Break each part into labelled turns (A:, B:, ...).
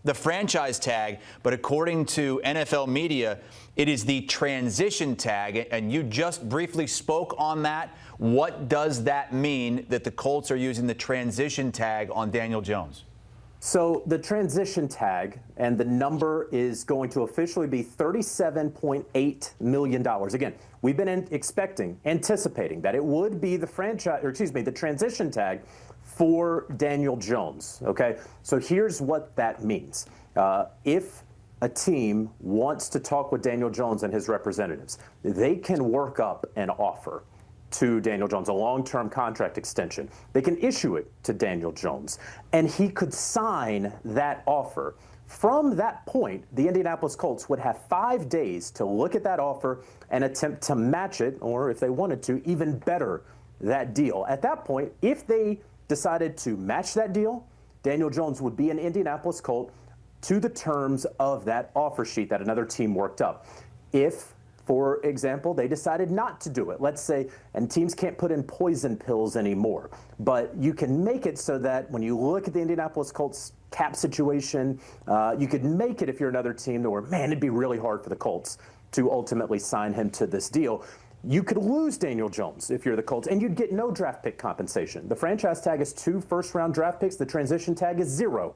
A: the franchise tag, but according to NFL media, it is the transition tag. And you just briefly spoke on that. What does that mean that the Colts are using the transition tag on Daniel Jones?
B: So the transition tag and the number is going to officially be $37.8 million. Again, we've been anticipating that it would be the the transition tag for Daniel Jones. Okay, so here's what that means. If a team wants to talk with Daniel Jones and his representatives, they can work up an offer to Daniel Jones, a long-term contract extension. They can issue it to Daniel Jones, and he could sign that offer. From that point, the Indianapolis Colts would have 5 days to look at that offer and attempt to match it, or if they wanted to, even better that deal. At that point, if they decided to match that deal, Daniel Jones would be an Indianapolis Colt to the terms of that offer sheet that another team worked up. If, for example, they decided not to do it, let's say, and teams can't put in poison pills anymore, but you can make it so that when you look at the Indianapolis Colts cap situation, you could make it if you're another team where, man, it'd be really hard for the Colts to ultimately sign him to this deal. You could lose Daniel Jones if you're the Colts, and you'd get no draft pick compensation. The franchise tag is 2 first-round draft picks. The transition tag is 0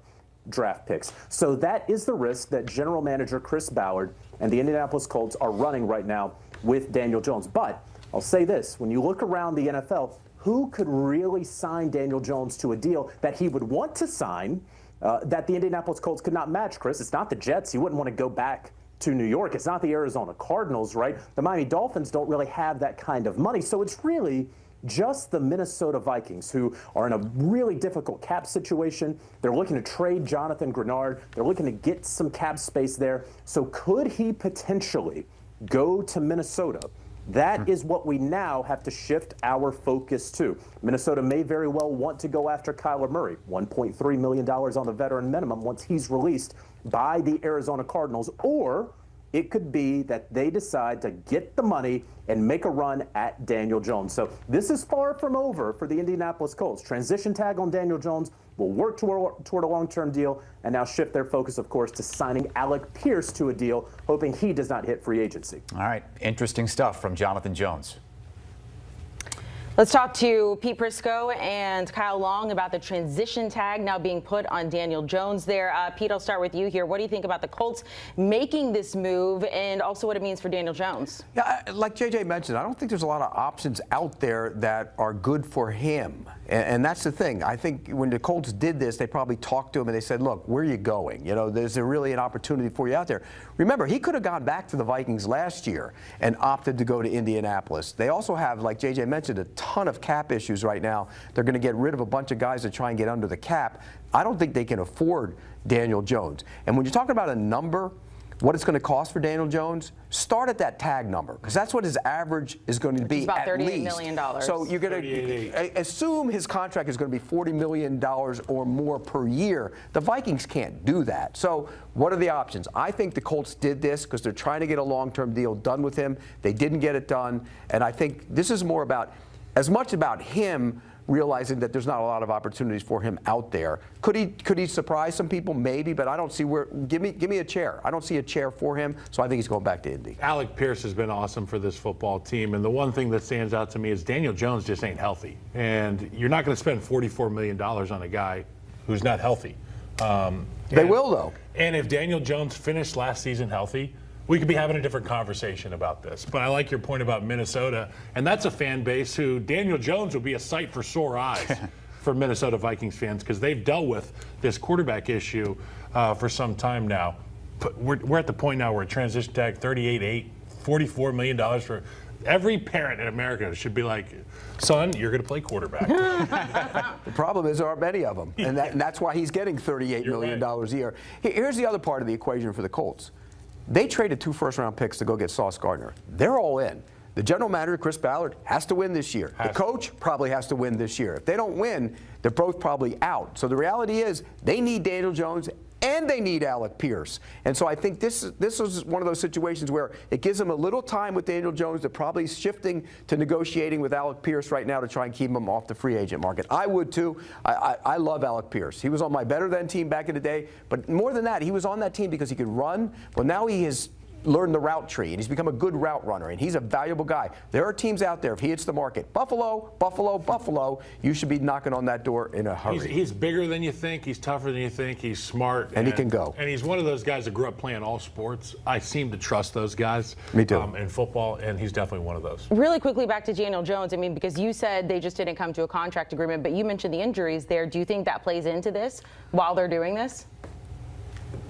B: draft picks. So that is the risk that general manager Chris Ballard and the Indianapolis Colts are running right now with Daniel Jones. But I'll say this, when you look around the NFL, who could really sign Daniel Jones to a deal that he would want to sign that the Indianapolis Colts could not match, Chris? It's not the Jets. He wouldn't want to go back to New York. It's not the Arizona Cardinals, right? The Miami Dolphins don't really have that kind of money. So it's really just the Minnesota Vikings, who are in a really difficult cap situation. They're looking to trade Jonathan Grenard. They're looking to get some cap space there. So could he potentially go to Minnesota? That is what we now have to shift our focus to. Minnesota may very well want to go after Kyler Murray, $1.3 million on the veteran minimum once he's released by the Arizona Cardinals, or it could be that they decide to get the money and make a run at Daniel Jones. So this is far from over for the Indianapolis Colts. Transition tag on Daniel Jones will work toward a long-term deal and now shift their focus, of course, to signing Alec Pierce to a deal, hoping he does not hit free agency.
A: All right. Interesting stuff from Jonathan Jones.
C: Let's talk to Pete Prisco and Kyle Long about the transition tag now being put on Daniel Jones there. Pete, I'll start with you here. What do you think about the Colts making this move and also what it means for Daniel Jones?
D: Yeah, like JJ mentioned, I don't think there's a lot of options out there that are good for him. And that's the thing. I think when the Colts did this, they probably talked to him and they said, look, where are you going? You know, there's really an opportunity for you out there. Remember, he could have gone back to the Vikings last year and opted to go to Indianapolis. They also have, like JJ mentioned, a ton of cap issues right now. They're going to get rid of a bunch of guys to try and get under the cap. I don't think they can afford Daniel Jones. And when you're talking about a number, what it's going to cost for Daniel Jones, start at that tag number, because that's what his average is going to be
C: about
D: at least.
C: $38 million.
D: So you're going to assume his contract is going to be $40 million or more per year. The Vikings can't do that. So what are the options? I think the Colts did this because they're trying to get a long-term deal done with him. They didn't get it done. And I think this is more about, as much about him realizing that there's not a lot of opportunities for him out there. Could he surprise some people? Maybe, but I don't see where. Give me a chair. I don't see a chair for him, so I think he's going back to Indy.
E: Alec Pierce has been awesome for this football team, and the one thing that stands out to me is Daniel Jones just ain't healthy, and you're not going to spend $44 million on a guy who's not healthy.
D: They will, though.
E: And if Daniel Jones finished last season healthy, we could be having a different conversation about this. But I like your point about Minnesota, and that's a fan base who Daniel Jones would be a sight for sore eyes for Minnesota Vikings fans, because they've dealt with this quarterback issue for some time now. But we're at the point now where transition tag $38.8, $44 million for every parent in America should be like, son, you're going to play quarterback.
D: The problem is there aren't many of them, and that's why he's getting $38 million a year. Here's the other part of the equation for the Colts. They traded 2 first-round picks to go get Sauce Gardner. They're all in. The general manager, Chris Ballard, has to win this year. The coach probably has to win this year. If they don't win, they're both probably out. So the reality is they need Daniel Jones and they need Alec Pierce. And so I think this is one of those situations where it gives them a little time with Daniel Jones. They're probably shifting to negotiating with Alec Pierce right now to try and keep him off the free agent market. I would too. I love Alec Pierce. He was on my better than team back in the day, but more than that, he was on that team because he could run. Well, now he has learned the route tree, and he's become a good route runner, and he's a valuable guy. There are teams out there, if he hits the market, Buffalo, you should be knocking on that door in a hurry.
E: He's bigger than you think. He's tougher than you think. He's smart.
D: And he can go.
E: And he's one of those guys that grew up playing all sports. I seem to trust those guys.
D: Me too.
E: In football, and he's definitely one of those.
C: Really quickly back to Daniel Jones. I mean, because you said they just didn't come to a contract agreement, but you mentioned the injuries there. Do you think that plays into this while they're doing this?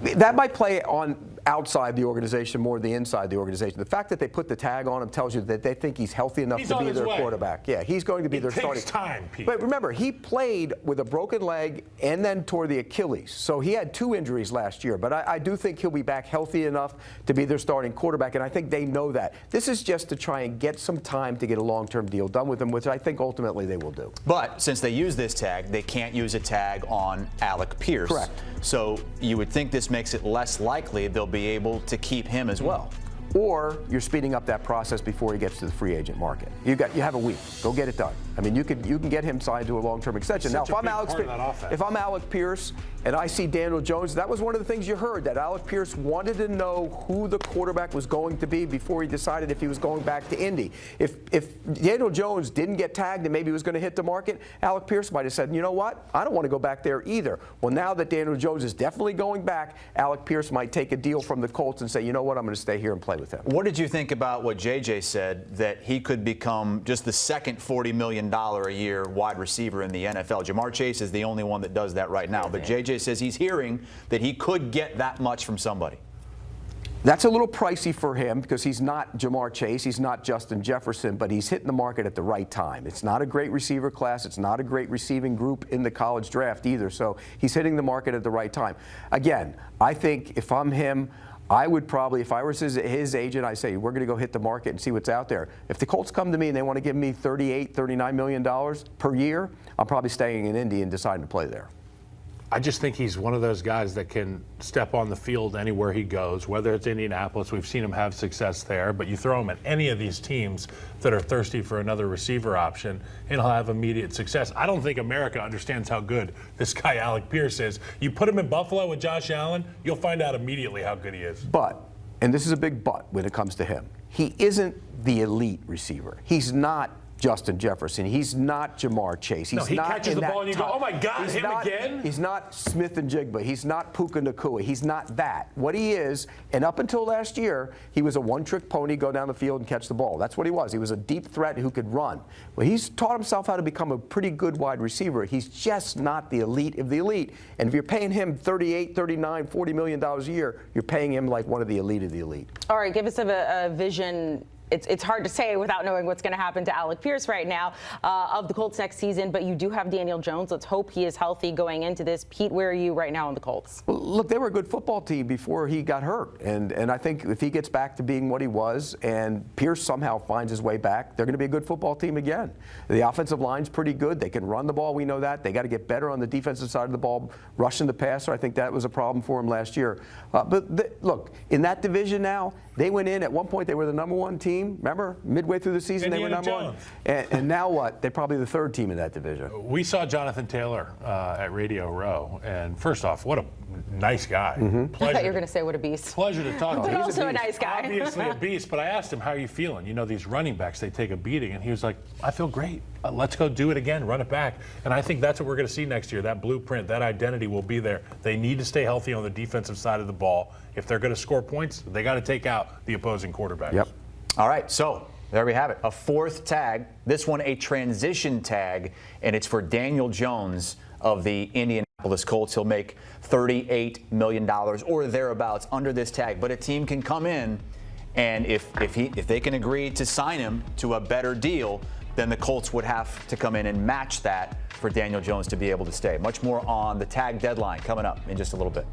D: That might play on outside the organization more than inside the organization. The fact that they put the tag on him tells you that they think he's healthy enough to be their quarterback. Yeah, he's going to be their starting.
E: It takes time, Pete.
D: But remember, he played with a broken leg and then tore the Achilles. So he had 2 injuries last year. But I do think he'll be back healthy enough to be their starting quarterback, and I think they know that. This is just to try and get some time to get a long-term deal done with him, which I think ultimately they will do.
A: But since they use this tag, they can't use a tag on Alec Pierce.
D: Correct.
A: So you would think this makes it less likely they'll be able to keep him as well.
D: Or you're speeding up that process before he gets to the free agent market. You have a week. Go get it done. I mean, you can get him signed to a long-term extension. Now, if I'm Alec Pierce and I see Daniel Jones, that was one of the things you heard, that Alec Pierce wanted to know who the quarterback was going to be before he decided if he was going back to Indy. If Daniel Jones didn't get tagged and maybe he was going to hit the market, Alec Pierce might have said, you know what, I don't want to go back there either. Well, now that Daniel Jones is definitely going back, Alec Pierce might take a deal from the Colts and say, you know what, I'm going to stay here and play with him.
A: What did you think about what JJ said, that he could become just the second $40 million a year wide receiver in the NFL? Jamar Chase is the only one that does that right now, but JJ says he's hearing that he could get that much from somebody.
D: That's a little pricey for him because he's not Jamar Chase, he's not Justin Jefferson, but he's hitting the market at the right time. It's not a great receiver class, it's not a great receiving group in the college draft either, so he's hitting the market at the right time. Again, I think if I'm him, I would probably, if I was his agent, I'd say, we're going to go hit the market and see what's out there. If the Colts come to me and they want to give me $38, $39 million per year, I'm probably staying in Indy and deciding to play there.
E: I just think he's one of those guys that can step on the field anywhere he goes, whether it's Indianapolis. We've seen him have success there, but you throw him at any of these teams that are thirsty for another receiver option, and he'll have immediate success. I don't think America understands how good this guy Alec Pierce is. You put him in Buffalo with Josh Allen, you'll find out immediately how good he is.
D: But, and this is a big but when it comes to him, he isn't the elite receiver. He's not Justin Jefferson. He's not Jamar Chase. He's
E: he
D: not
E: catches the ball and you go, oh my God, him again?
D: He's not Smith and Jigba. He's not Puka Nacua. He's not that. What he is, and up until last year, he was a one-trick pony, go down the field and catch the ball. That's what he was. He was a deep threat who could run. Well, he's taught himself how to become a pretty good wide receiver. He's just not the elite of the elite. And if you're paying him $38, $39, $40 million a year, you're paying him like one of the elite of the elite.
C: All right, give us a vision. It's hard to say without knowing what's going to happen to Alec Pierce right now of the Colts next season, but you do have Daniel Jones. Let's hope he is healthy going into this. Pete, where are you right now on the Colts?
D: Well, look, they were a good football team before he got hurt, and I think if he gets back to being what he was and Pierce somehow finds his way back, they're going to be a good football team again. The offensive line's pretty good. They can run the ball. We know that. They got to get better on the defensive side of the ball, rushing the passer. I think that was a problem for him last year. Look, in that division now, they went in at one point, they were the #1 team. Remember, midway through the season, they were #1. And now what? They're probably the 3rd team in that division.
E: We saw Jonathan Taylor at Radio Row, and first off, what a nice guy.
C: I thought you were going to say what a beast.
E: Pleasure to talk to
C: But
E: him.
C: also a nice guy.
E: Obviously a beast, but I asked him, how are you feeling? You know, these running backs, they take a beating, and he was like, I feel great. Let's go do it again, run it back. And I think that's what we're going to see next year. That blueprint, that identity will be there. They need to stay healthy on the defensive side of the ball. If they're going to score points, they got to take out the opposing quarterbacks.
D: Yep.
A: All right, so there we have it. A 4th tag, this one a transition tag, and it's for Daniel Jones of the Indianapolis Colts. He'll make $38 million or thereabouts under this tag, but a team can come in, and if they can agree to sign him to a better deal, then the Colts would have to come in and match that for Daniel Jones to be able to stay. Much more on the tag deadline coming up in just a little bit.